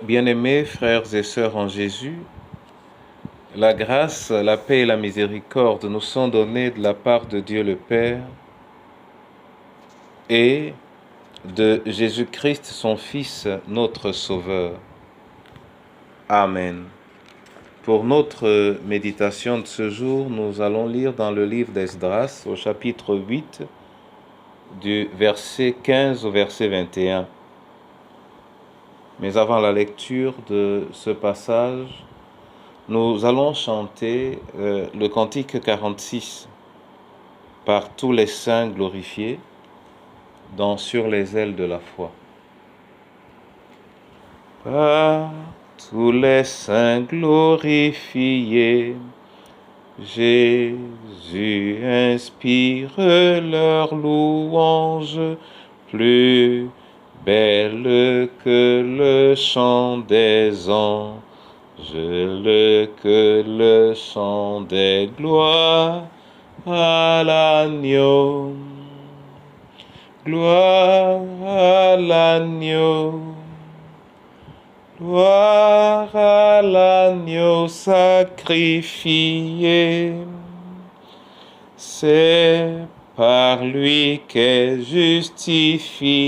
Bien-aimés frères et sœurs en Jésus, la grâce, la paix et la miséricorde nous sont données de la part de Dieu le Père et de Jésus-Christ, son Fils, notre Sauveur. Amen. Pour notre méditation de ce jour, nous allons lire dans le livre d'Esdras, au chapitre 8, du verset 15 au verset 21. Mais avant la lecture de ce passage, nous allons chanter le cantique 46 par tous les saints glorifiés dans Sur les ailes de la foi. Par tous les saints glorifiés, Jésus inspire leur louange plus belle que le chant des anges. Que le chant des gloires à l'agneau, gloire à l'agneau, gloire à l'agneau sacrifié. C'est par lui qu'est justifié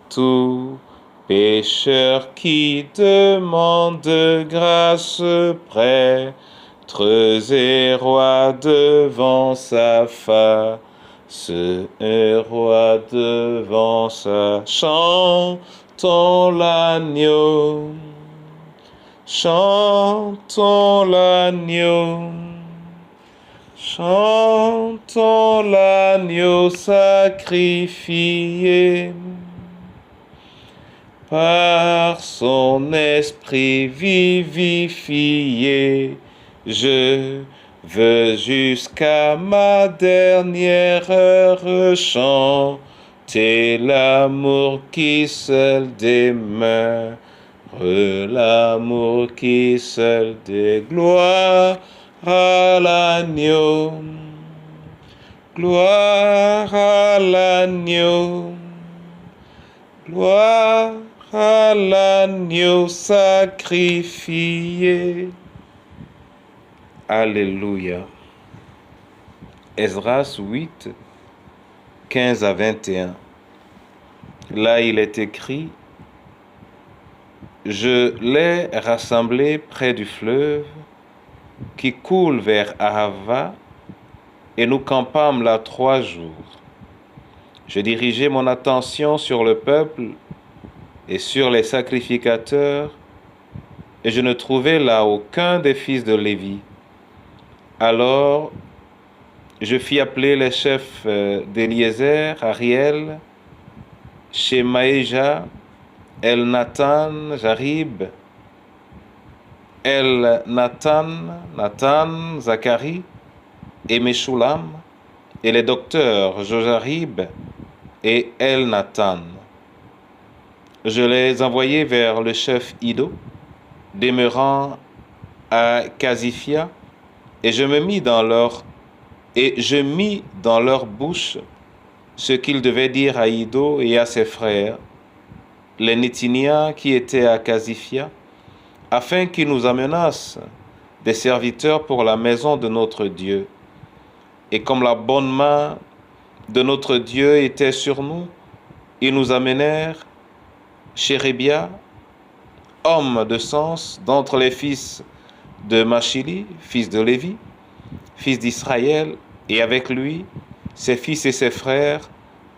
tout pécheur qui demande grâce, prêtres et rois devant sa face, roi devant sa. Chantons l'agneau, chantons l'agneau, chantons l'agneau sacrifié. Par son esprit vivifié, je veux jusqu'à ma dernière heure chanter l'amour qui seul demeure, l'amour qui seul des gloires à l'agneau, gloire à l'agneau, gloire à l'agneau sacrifié. Alléluia. Esdras 8, 15 à 21. Là, il est écrit: Je l'ai rassemblé près du fleuve qui coule vers Ahava, et nous campâmes là 3 jours. Je dirigeai mon attention sur le peuple et sur les sacrificateurs, et je ne trouvai là aucun des fils de Lévi. Alors, je fis appeler les chefs d'Éliézer, Ariel, Shemaïja, El-Nathan, Jarib, Nathan, Zacharie et Meshulam, et les docteurs Jojarib et El-Nathan. Je les envoyai vers le chef Iddo, demeurant à Casiphia, et je mis dans leur bouche ce qu'ils devaient dire à Iddo et à ses frères, les Néthiniens qui étaient à Casiphia, afin qu'ils nous amenassent des serviteurs pour la maison de notre Dieu. Et comme la bonne main de notre Dieu était sur nous, ils nous amenèrent Chérébia, homme de sens, d'entre les fils de Machili, fils de Lévi, fils d'Israël, et avec lui ses fils et ses frères,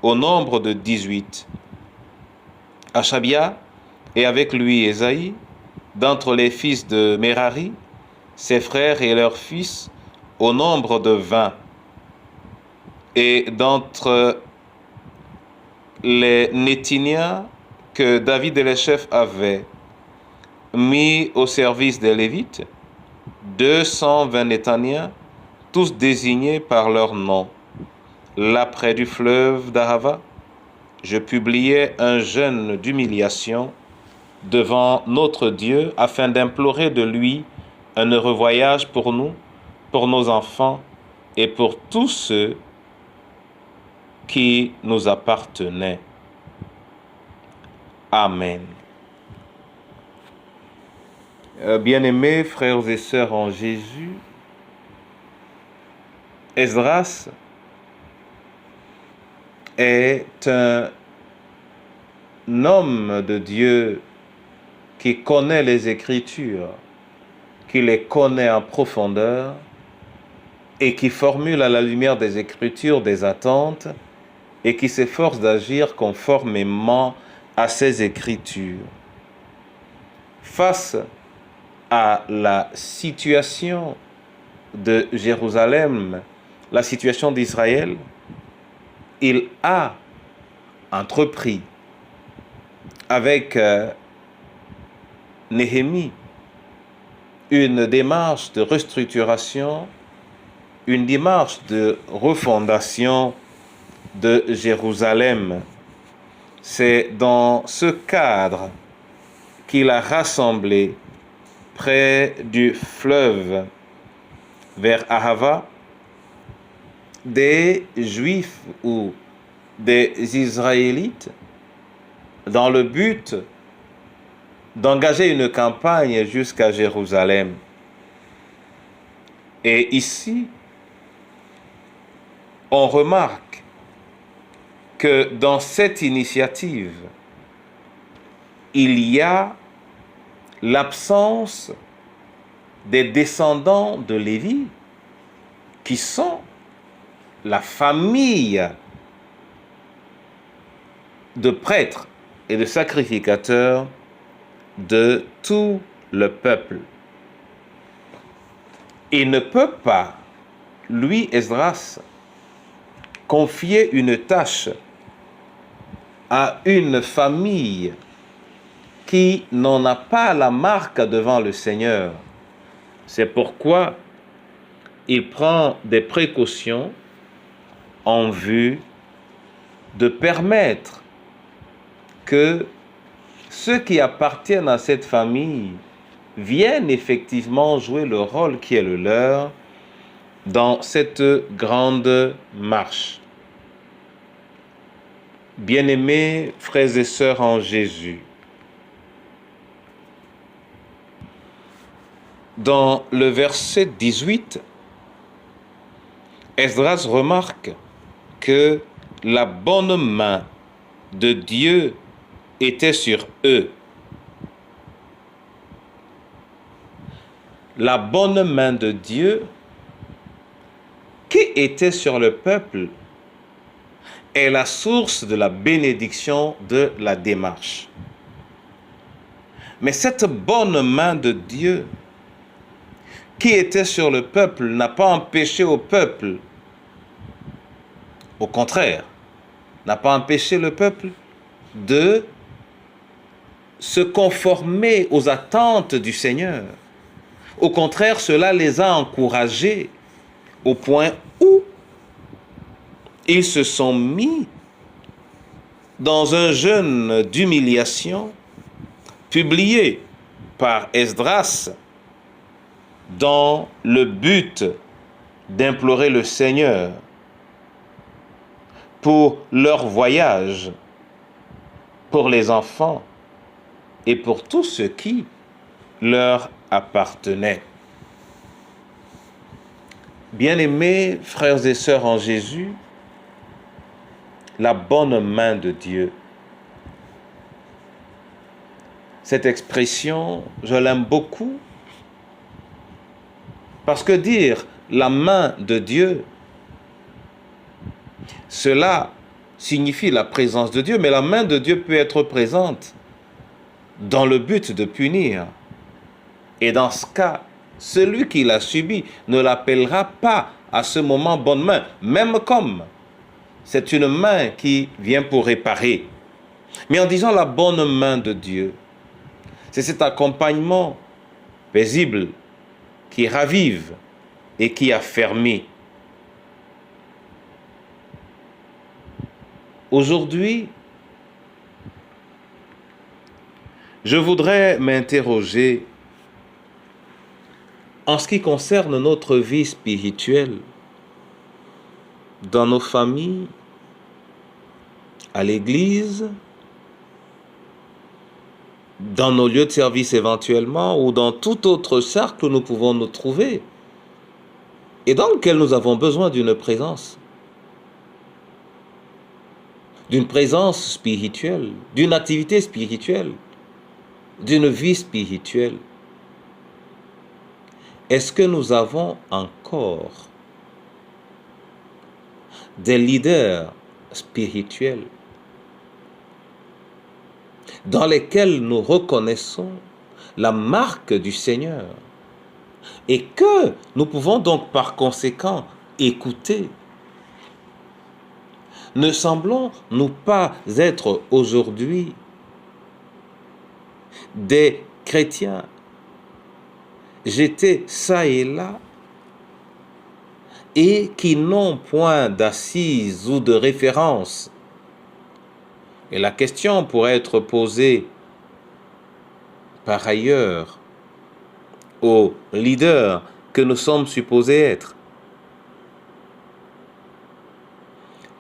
au nombre de 18. Achabia, et avec lui Esaïe, d'entre les fils de Merari, ses frères et leurs fils, au nombre de 20. Et d'entre les Néthiniens que David et les chefs avaient mis au service des Lévites, 220 Néthaniens, tous désignés par leur nom. Là près du fleuve d'Ahava, je publiais un jeûne d'humiliation devant notre Dieu afin d'implorer de lui un heureux voyage pour nous, pour nos enfants et pour tous ceux qui nous appartenaient. Amen. Bien-aimés frères et sœurs en Jésus, Esdras est un homme de Dieu qui connaît les Écritures, qui les connaît en profondeur et qui formule à la lumière des Écritures des attentes et qui s'efforce d'agir conformément à ces Écritures. Face à la situation de Jérusalem, la situation d'Israël, il a entrepris avec Néhémie une démarche de restructuration, une démarche de refondation de Jérusalem. C'est dans ce cadre qu'il a rassemblé près du fleuve vers Ahava des Juifs ou des Israélites dans le but d'engager une campagne jusqu'à Jérusalem. Et ici, on remarque que dans cette initiative, il y a l'absence des descendants de Lévi, qui sont la famille de prêtres et de sacrificateurs de tout le peuple. Il ne peut pas, lui, Esdras, confier une tâche à une famille qui n'en a pas la marque devant le Seigneur. C'est pourquoi il prend des précautions en vue de permettre que ceux qui appartiennent à cette famille viennent effectivement jouer le rôle qui est le leur dans cette grande marche. Bien-aimés frères et sœurs en Jésus, dans le verset 18, Esdras remarque que la bonne main de Dieu était sur eux. La bonne main de Dieu qui était sur le peuple est la source de la bénédiction de la démarche. Mais cette bonne main de Dieu qui était sur le peuple n'a pas empêché au peuple, au contraire, n'a pas empêché le peuple de se conformer aux attentes du Seigneur. Au contraire, cela les a encouragés au point où ils se sont mis dans un jeûne d'humiliation publié par Esdras dans le but d'implorer le Seigneur pour leur voyage, pour les enfants et pour tout ce qui leur appartenait. Bien-aimés frères et sœurs en Jésus, la bonne main de Dieu. Cette expression, je l'aime beaucoup parce que dire la main de Dieu, cela signifie la présence de Dieu, mais la main de Dieu peut être présente dans le but de punir. Et dans ce cas, celui qui l'a subi ne l'appellera pas à ce moment bonne main, même comme c'est une main qui vient pour réparer. Mais en disant la bonne main de Dieu, c'est cet accompagnement paisible qui ravive et qui affermit. Aujourd'hui, je voudrais m'interroger en ce qui concerne notre vie spirituelle, dans nos familles, à l'église, dans nos lieux de service éventuellement, ou dans tout autre cercle où nous pouvons nous trouver, et dans lequel nous avons besoin d'une présence spirituelle, d'une activité spirituelle, d'une vie spirituelle. Est-ce que nous avons encore des leaders spirituels dans lesquels nous reconnaissons la marque du Seigneur et que nous pouvons donc par conséquent écouter? Ne semblons-nous pas être aujourd'hui des chrétiens jetés çà et là et qui n'ont point d'assise ou de référence? Et la question pourrait être posée par ailleurs aux leaders que nous sommes supposés être.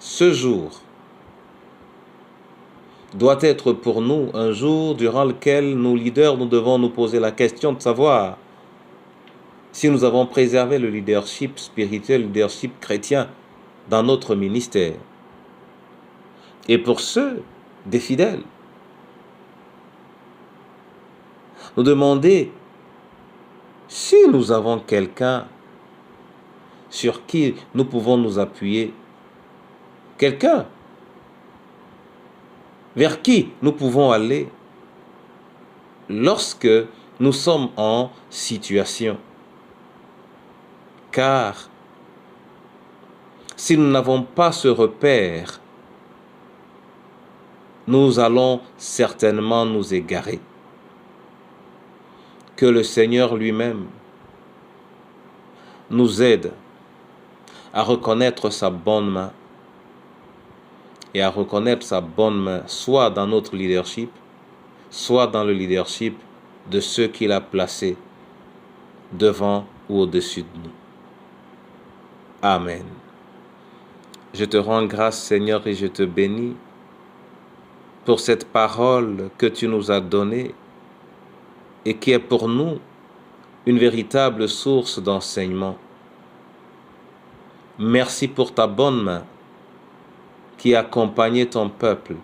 Ce jour doit être pour nous un jour durant lequel nous leaders, nous devons nous poser la question de savoir si nous avons préservé le leadership spirituel, le leadership chrétien dans notre ministère. Et pour ceux des fidèles, nous demander si nous avons quelqu'un sur qui nous pouvons nous appuyer, quelqu'un vers qui nous pouvons aller lorsque nous sommes en situation. Car si nous n'avons pas ce repère, nous allons certainement nous égarer. Que le Seigneur lui-même nous aide à reconnaître sa bonne main et à reconnaître sa bonne main soit dans notre leadership, soit dans le leadership de ceux qu'il a placés devant ou au-dessus de nous. Amen. Je te rends grâce, Seigneur, et je te bénis pour cette parole que tu nous as donnée et qui est pour nous une véritable source d'enseignement. Merci pour ta bonne main qui a accompagné ton peuple.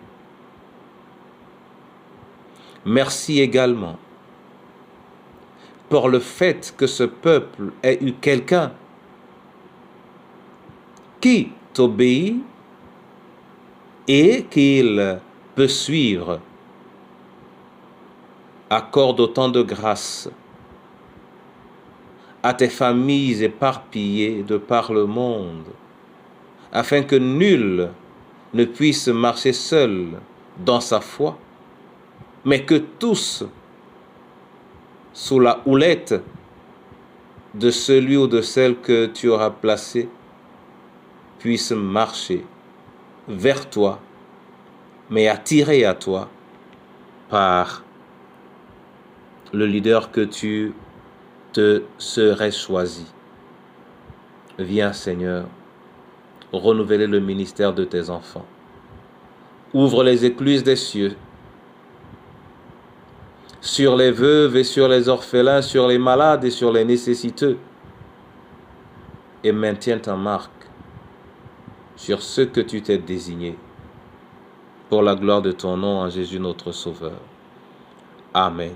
Merci également pour le fait que ce peuple ait eu quelqu'un qui t'obéit et qu'il peut suivre. Accorde autant de grâce à tes familles éparpillées de par le monde, afin que nul ne puisse marcher seul dans sa foi, mais que tous, sous la houlette de celui ou de celle que tu auras placé, puissent marcher vers toi, mais attirés à toi par le leader que tu te serais choisi. Viens, Seigneur, renouveler le ministère de tes enfants. Ouvre les écluses des cieux sur les veuves et sur les orphelins, sur les malades et sur les nécessiteux, et maintiens ta marque sur ceux que tu t'es désignés, pour la gloire de ton nom en Jésus notre Sauveur. Amen.